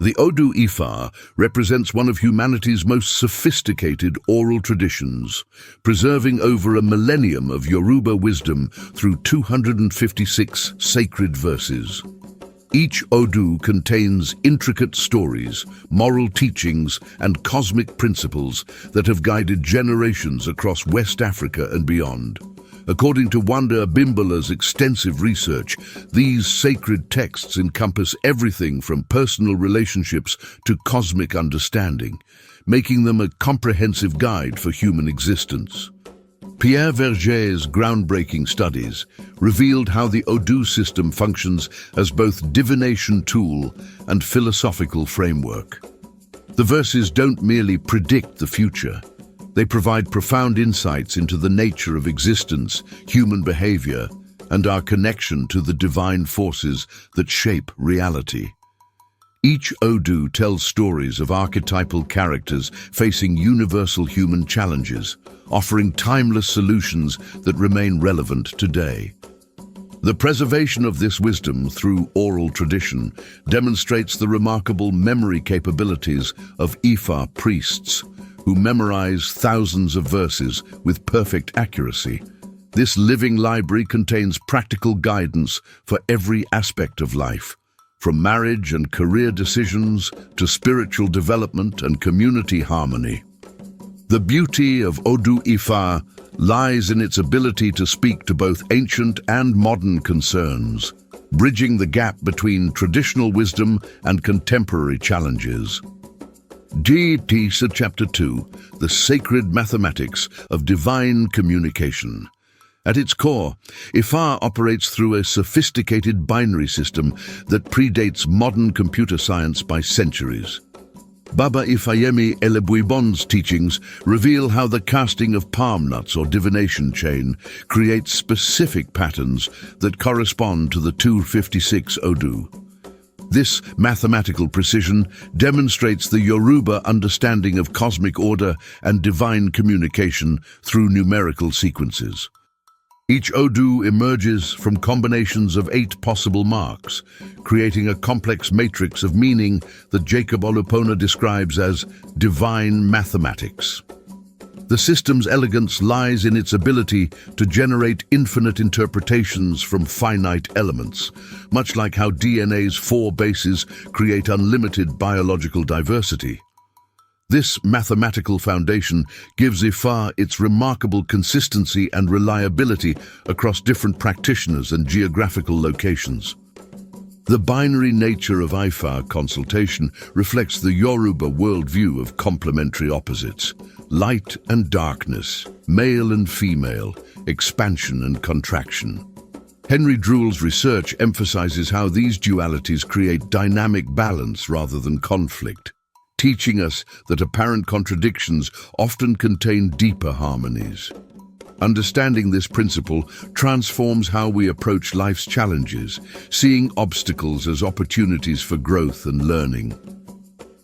The Odu Ifá represents one of humanity's most sophisticated oral traditions, preserving over a millennium of Yoruba wisdom through 256 sacred verses. Each Odu contains intricate stories, moral teachings, and cosmic principles that have guided generations across West Africa and beyond. According to Wande Abimbola's extensive research, these sacred texts encompass everything from personal relationships to cosmic understanding, making them a comprehensive guide for human existence. Pierre Verger's groundbreaking studies revealed how the Odu system functions as both divination tool and philosophical framework. The verses don't merely predict the future. They provide profound insights into the nature of existence, human behavior, and our connection to the divine forces that shape reality. Each Odu tells stories of archetypal characters facing universal human challenges, offering timeless solutions that remain relevant today. The preservation of this wisdom through oral tradition demonstrates the remarkable memory capabilities of Ifá priests, who memorize thousands of verses with perfect accuracy. This living library contains practical guidance for every aspect of life, from marriage and career decisions to spiritual development and community harmony. The beauty of Odu Ifá lies in its ability to speak to both ancient and modern concerns, bridging the gap between traditional wisdom and contemporary challenges. Tisa Chapter 2, The Sacred Mathematics of Divine Communication. At its core, Ifá operates through a sophisticated binary system that predates modern computer science by centuries. Baba Ifáyemi Elebuibon's teachings reveal how the casting of palm nuts or divination chain creates specific patterns that correspond to the 256 Odu. This mathematical precision demonstrates the Yoruba understanding of cosmic order and divine communication through numerical sequences. Each Odu emerges from combinations of 8 possible marks, creating a complex matrix of meaning that Jacob Olupona describes as divine mathematics. The system's elegance lies in its ability to generate infinite interpretations from finite elements, much like how DNA's 4 bases create unlimited biological diversity. This mathematical foundation gives Ifá its remarkable consistency and reliability across different practitioners and geographical locations. The binary nature of Ifá consultation reflects the Yoruba worldview of complementary opposites, light and darkness, male and female, expansion and contraction. Henry Drule's research emphasizes how these dualities create dynamic balance rather than conflict, teaching us that apparent contradictions often contain deeper harmonies. Understanding this principle transforms how we approach life's challenges, seeing obstacles as opportunities for growth and learning.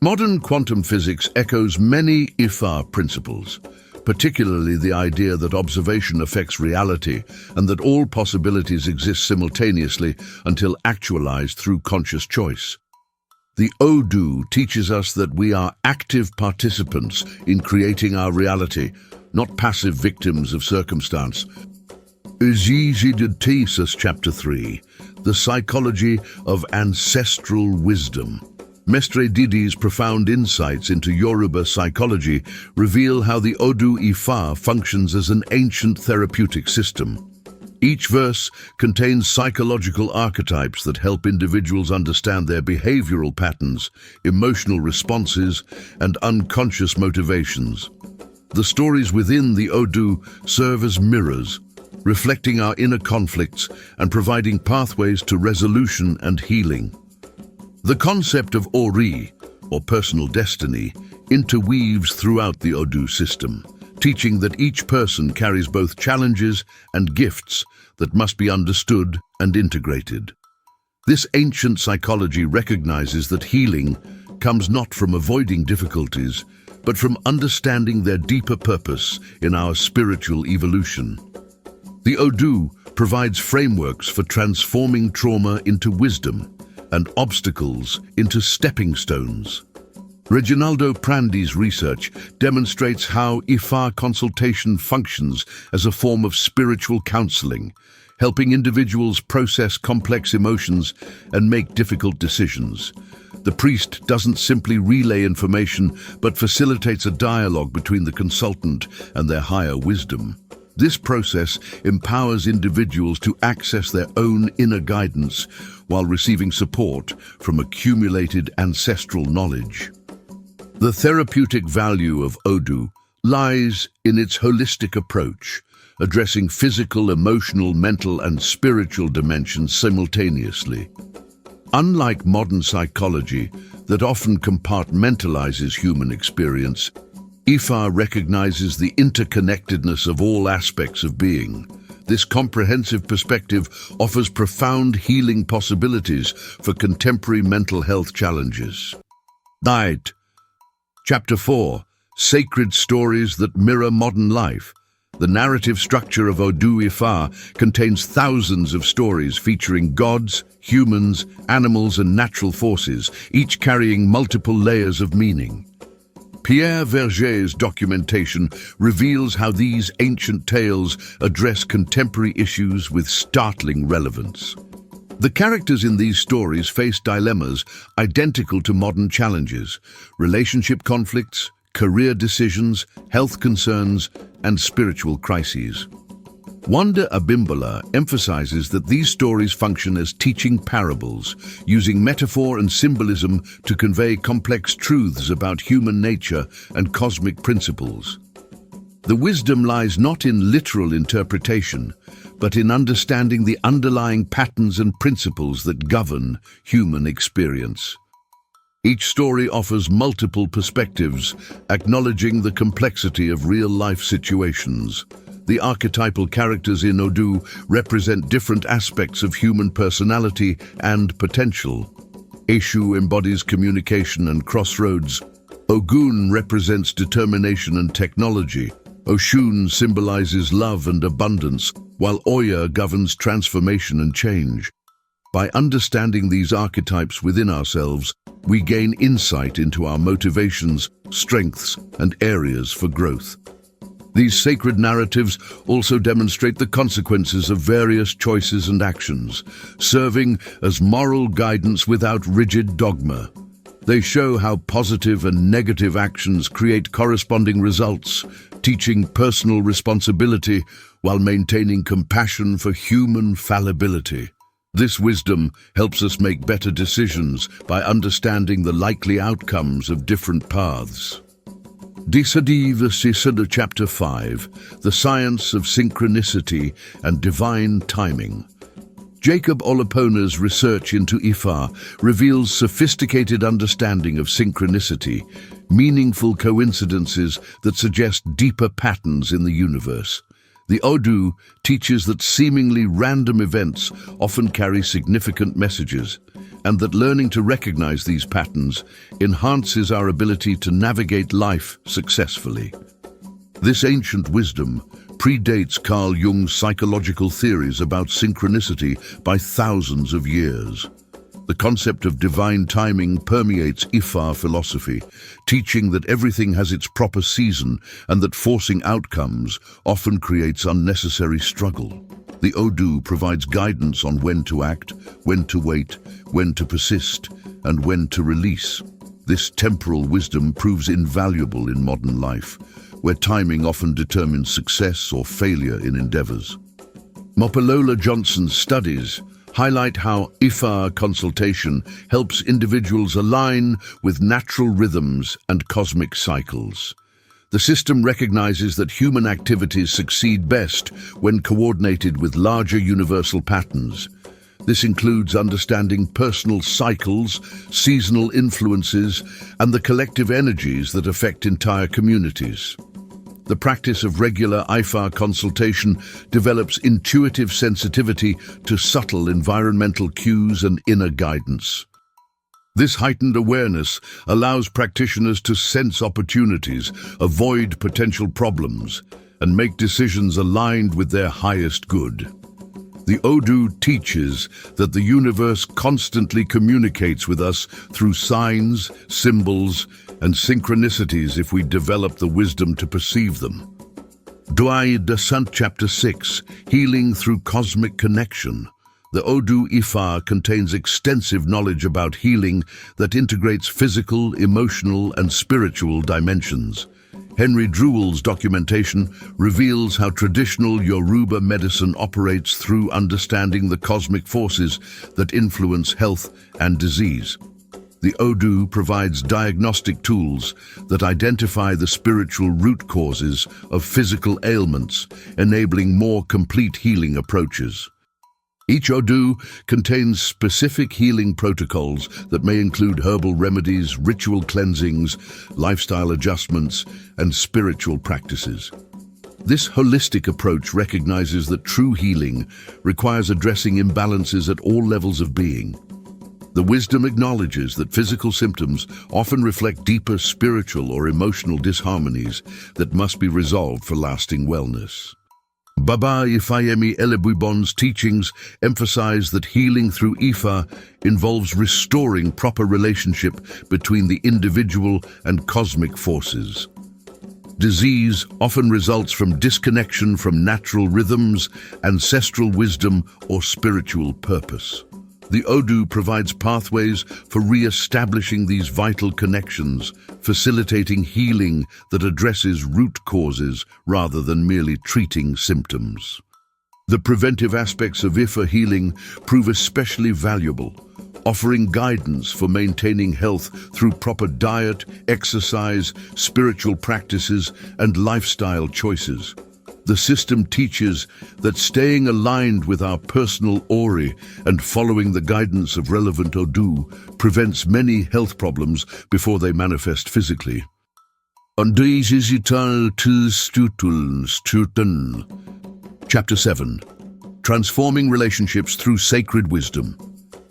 Modern quantum physics echoes many Ifá principles, particularly the idea that observation affects reality and that all possibilities exist simultaneously until actualized through conscious choice. The Odu teaches us that we are active participants in creating our reality, not passive victims of circumstance. Tisa Chapter 3, The Psychology of Ancestral Wisdom. Mestre Didi's profound insights into Yoruba psychology reveal how the Odu Ifá functions as an ancient therapeutic system. Each verse contains psychological archetypes that help individuals understand their behavioral patterns, emotional responses, and unconscious motivations. The stories within the Odu serve as mirrors, reflecting our inner conflicts and providing pathways to resolution and healing. The concept of Ori, or personal destiny, interweaves throughout the Odu system, teaching that each person carries both challenges and gifts that must be understood and integrated. This ancient psychology recognizes that healing comes not from avoiding difficulties, but from understanding their deeper purpose in our spiritual evolution. The Odu provides frameworks for transforming trauma into wisdom, and obstacles into stepping stones. Reginaldo Prandi's research demonstrates how Ifá consultation functions as a form of spiritual counseling, helping individuals process complex emotions and make difficult decisions. The priest doesn't simply relay information, but facilitates a dialogue between the consultant and their higher wisdom. This process empowers individuals to access their own inner guidance while receiving support from accumulated ancestral knowledge. The therapeutic value of Odu lies in its holistic approach, addressing physical, emotional, mental, and spiritual dimensions simultaneously. Unlike modern psychology that often compartmentalizes human experience, Ifá recognizes the interconnectedness of all aspects of being. This comprehensive perspective offers profound healing possibilities for contemporary mental health challenges. Night. Chapter 4. Sacred Stories that Mirror Modern Life. The narrative structure of Odu Ifá contains thousands of stories featuring gods, humans, animals, and natural forces, each carrying multiple layers of meaning. Pierre Verger's documentation reveals how these ancient tales address contemporary issues with startling relevance. The characters in these stories face dilemmas identical to modern challenges: relationship conflicts, career decisions, health concerns, and spiritual crises. Wande Abimbola emphasizes that these stories function as teaching parables, using metaphor and symbolism to convey complex truths about human nature and cosmic principles. The wisdom lies not in literal interpretation, but in understanding the underlying patterns and principles that govern human experience. Each story offers multiple perspectives, acknowledging the complexity of real-life situations. The archetypal characters in Odu represent different aspects of human personality and potential. Eshu embodies communication and crossroads. Ogun represents determination and technology. Oshun symbolizes love and abundance, while Oya governs transformation and change. By understanding these archetypes within ourselves, we gain insight into our motivations, strengths, and areas for growth. These sacred narratives also demonstrate the consequences of various choices and actions, serving as moral guidance without rigid dogma. They show how positive and negative actions create corresponding results, teaching personal responsibility while maintaining compassion for human fallibility. This wisdom helps us make better decisions by understanding the likely outcomes of different paths. Chapter 5. The Science of Synchronicity and Divine Timing. Jacob Olopona's research into Ifá reveals sophisticated understanding of synchronicity, meaningful coincidences that suggest deeper patterns in the universe. The Odu teaches that seemingly random events often carry significant messages, and that learning to recognize these patterns enhances our ability to navigate life successfully. This ancient wisdom predates Carl Jung's psychological theories about synchronicity by thousands of years. The concept of divine timing permeates Ifá philosophy, teaching that everything has its proper season and that forcing outcomes often creates unnecessary struggle. The Odu provides guidance on when to act, when to wait, when to persist, and when to release. This temporal wisdom proves invaluable in modern life, where timing often determines success or failure in endeavors. Mopalola Johnson's studies highlight how Ifá consultation helps individuals align with natural rhythms and cosmic cycles. The system recognizes that human activities succeed best when coordinated with larger universal patterns. This includes understanding personal cycles, seasonal influences, and the collective energies that affect entire communities. The practice of regular Ifá consultation develops intuitive sensitivity to subtle environmental cues and inner guidance. This heightened awareness allows practitioners to sense opportunities, avoid potential problems, and make decisions aligned with their highest good. The Odu teaches that the universe constantly communicates with us through signs, symbols, and synchronicities if we develop the wisdom to perceive them. Descent Chapter 6, Healing Through Cosmic Connection. The Odu Ifá contains extensive knowledge about healing that integrates physical, emotional, and spiritual dimensions. Henry Drewell's documentation reveals how traditional Yoruba medicine operates through understanding the cosmic forces that influence health and disease. The Odu provides diagnostic tools that identify the spiritual root causes of physical ailments, enabling more complete healing approaches. Each Odu contains specific healing protocols that may include herbal remedies, ritual cleansings, lifestyle adjustments, and spiritual practices. This holistic approach recognizes that true healing requires addressing imbalances at all levels of being. The wisdom acknowledges that physical symptoms often reflect deeper spiritual or emotional disharmonies that must be resolved for lasting wellness. Baba Ifáyẹmí Elébùíbón's teachings emphasize that healing through Ifá involves restoring proper relationship between the individual and cosmic forces. Disease often results from disconnection from natural rhythms, ancestral wisdom, or spiritual purpose. The Odu provides pathways for re-establishing these vital connections, facilitating healing that addresses root causes rather than merely treating symptoms. The preventive aspects of Ifá healing prove especially valuable, offering guidance for maintaining health through proper diet, exercise, spiritual practices, and lifestyle choices. The system teaches that staying aligned with our personal ori and following the guidance of relevant Odu prevents many health problems before they manifest physically. Chapter 7. Transforming Relationships Through Sacred Wisdom.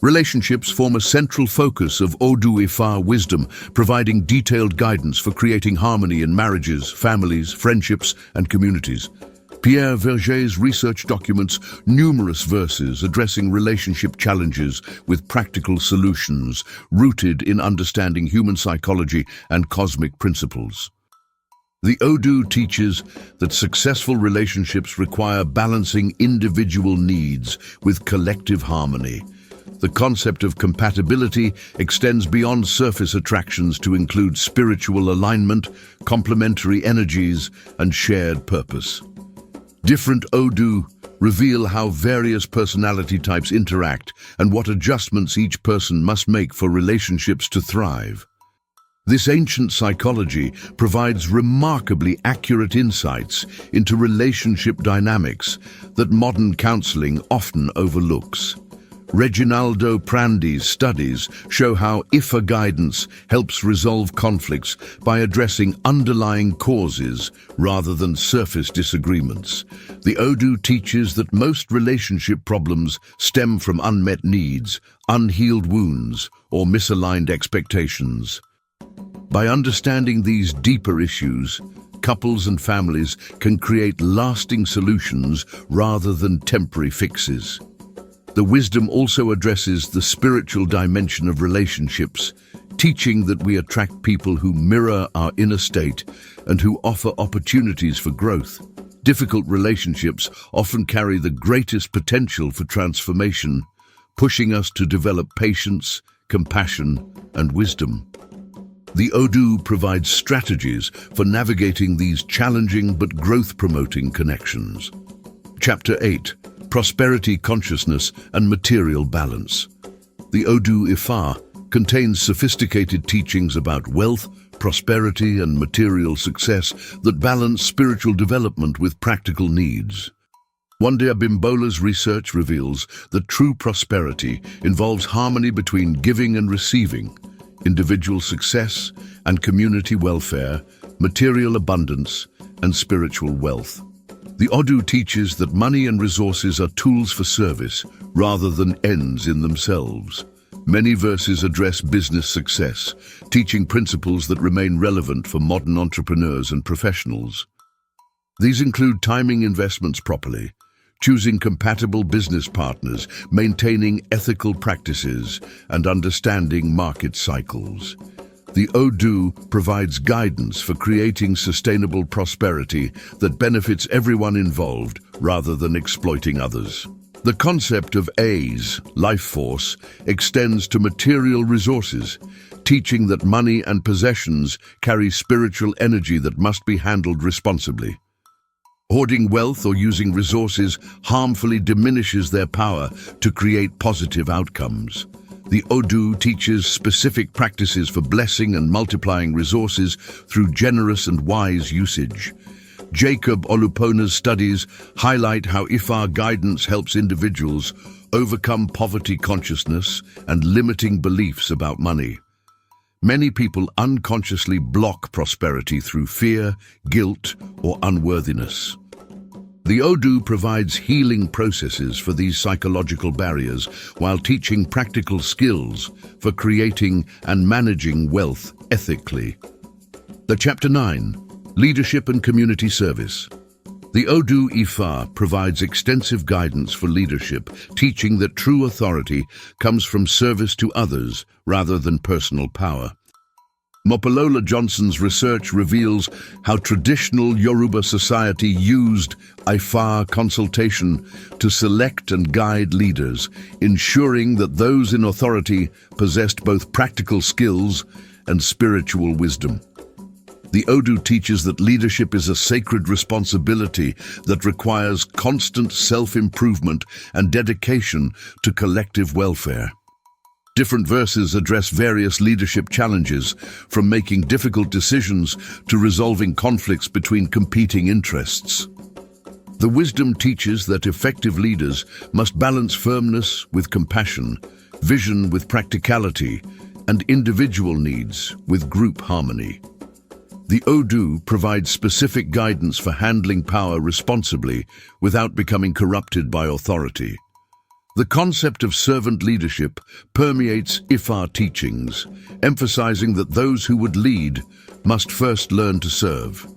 Relationships form a central focus of Odu Ifá wisdom, providing detailed guidance for creating harmony in marriages, families, friendships, and communities. Pierre Verger's research documents numerous verses addressing relationship challenges with practical solutions rooted in understanding human psychology and cosmic principles. The Odu teaches that successful relationships require balancing individual needs with collective harmony. The concept of compatibility extends beyond surface attractions to include spiritual alignment, complementary energies, and shared purpose. Different Odu reveal how various personality types interact and what adjustments each person must make for relationships to thrive. This ancient psychology provides remarkably accurate insights into relationship dynamics that modern counseling often overlooks. Reginaldo Prandi's studies show how Ifá guidance helps resolve conflicts by addressing underlying causes rather than surface disagreements. The Odu teaches that most relationship problems stem from unmet needs, unhealed wounds, or misaligned expectations. By understanding these deeper issues, couples and families can create lasting solutions rather than temporary fixes. The wisdom also addresses the spiritual dimension of relationships, teaching that we attract people who mirror our inner state and who offer opportunities for growth. Difficult relationships often carry the greatest potential for transformation, pushing us to develop patience, compassion, and wisdom. The Odu provides strategies for navigating these challenging but growth-promoting connections. Chapter 8. Prosperity Consciousness and Material Balance. The Odu Ifá contains sophisticated teachings about wealth, prosperity, and material success that balance spiritual development with practical needs. Wande Abimbola's research reveals that true prosperity involves harmony between giving and receiving, individual success and community welfare, material abundance, and spiritual wealth. The Odu teaches that money and resources are tools for service rather than ends in themselves. Many verses address business success, teaching principles that remain relevant for modern entrepreneurs and professionals. These include timing investments properly, choosing compatible business partners, maintaining ethical practices, and understanding market cycles. The Odu provides guidance for creating sustainable prosperity that benefits everyone involved rather than exploiting others. The concept of A's, life force, extends to material resources, teaching that money and possessions carry spiritual energy that must be handled responsibly. Hoarding wealth or using resources harmfully diminishes their power to create positive outcomes. The Odu teaches specific practices for blessing and multiplying resources through generous and wise usage. Jacob Olupona's studies highlight how Ifá guidance helps individuals overcome poverty consciousness and limiting beliefs about money. Many people unconsciously block prosperity through fear, guilt, or unworthiness. The Odu provides healing processes for these psychological barriers while teaching practical skills for creating and managing wealth ethically. Chapter 9, Leadership and Community Service. The Odu Ifá provides extensive guidance for leadership, teaching that true authority comes from service to others rather than personal power. Mopalola Johnson's research reveals how traditional Yoruba society used Ifá consultation to select and guide leaders, ensuring that those in authority possessed both practical skills and spiritual wisdom. The Odu teaches that leadership is a sacred responsibility that requires constant self-improvement and dedication to collective welfare. Different verses address various leadership challenges, from making difficult decisions to resolving conflicts between competing interests. The wisdom teaches that effective leaders must balance firmness with compassion, vision with practicality, and individual needs with group harmony. The Odu provides specific guidance for handling power responsibly without becoming corrupted by authority. The concept of servant leadership permeates Ifá teachings, emphasizing that those who would lead must first learn to serve.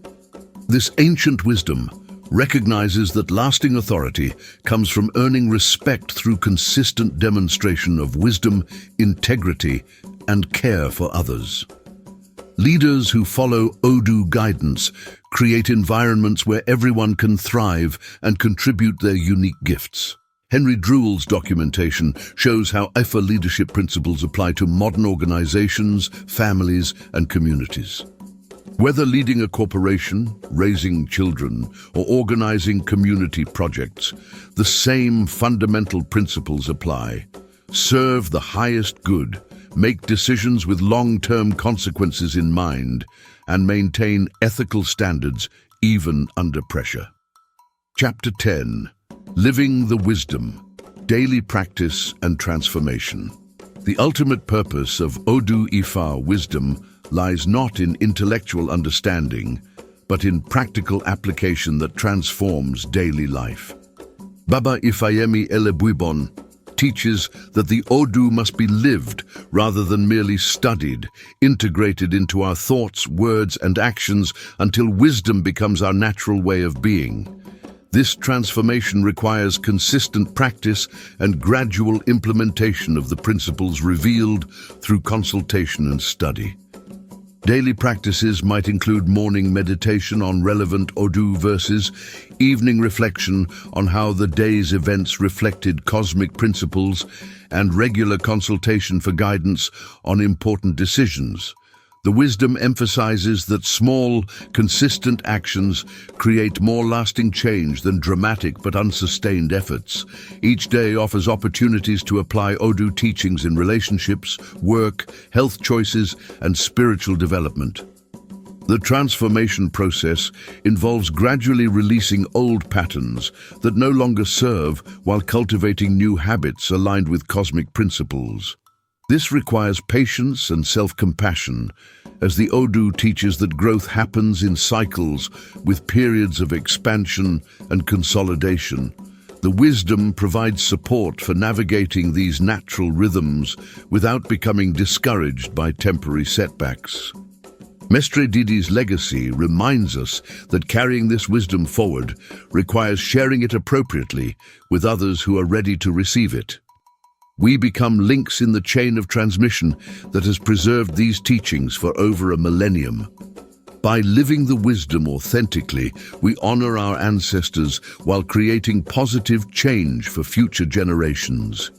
This ancient wisdom recognizes that lasting authority comes from earning respect through consistent demonstration of wisdom, integrity, and care for others. Leaders who follow Odu guidance create environments where everyone can thrive and contribute their unique gifts. Henry Druell's documentation shows how Ifá leadership principles apply to modern organizations, families, and communities. Whether leading a corporation, raising children, or organizing community projects, the same fundamental principles apply. Serve the highest good, make decisions with long-term consequences in mind, and maintain ethical standards even under pressure. Chapter 10. Living the Wisdom, Daily Practice and Transformation. The ultimate purpose of Odu Ifá wisdom lies not in intellectual understanding, but in practical application that transforms daily life. Baba Ifayemi Elebuibon teaches that the Odu must be lived rather than merely studied, integrated into our thoughts, words, and actions until wisdom becomes our natural way of being. This transformation requires consistent practice and gradual implementation of the principles revealed through consultation and study. Daily practices might include morning meditation on relevant Odu verses, evening reflection on how the day's events reflected cosmic principles, and regular consultation for guidance on important decisions. The wisdom emphasizes that small, consistent actions create more lasting change than dramatic but unsustained efforts. Each day offers opportunities to apply Odu teachings in relationships, work, health choices, and spiritual development. The transformation process involves gradually releasing old patterns that no longer serve while cultivating new habits aligned with cosmic principles. This requires patience and self-compassion, as the Odu teaches that growth happens in cycles with periods of expansion and consolidation. The wisdom provides support for navigating these natural rhythms without becoming discouraged by temporary setbacks. Mestre Didi's legacy reminds us that carrying this wisdom forward requires sharing it appropriately with others who are ready to receive it. We become links in the chain of transmission that has preserved these teachings for over a millennium. By living the wisdom authentically, we honor our ancestors while creating positive change for future generations.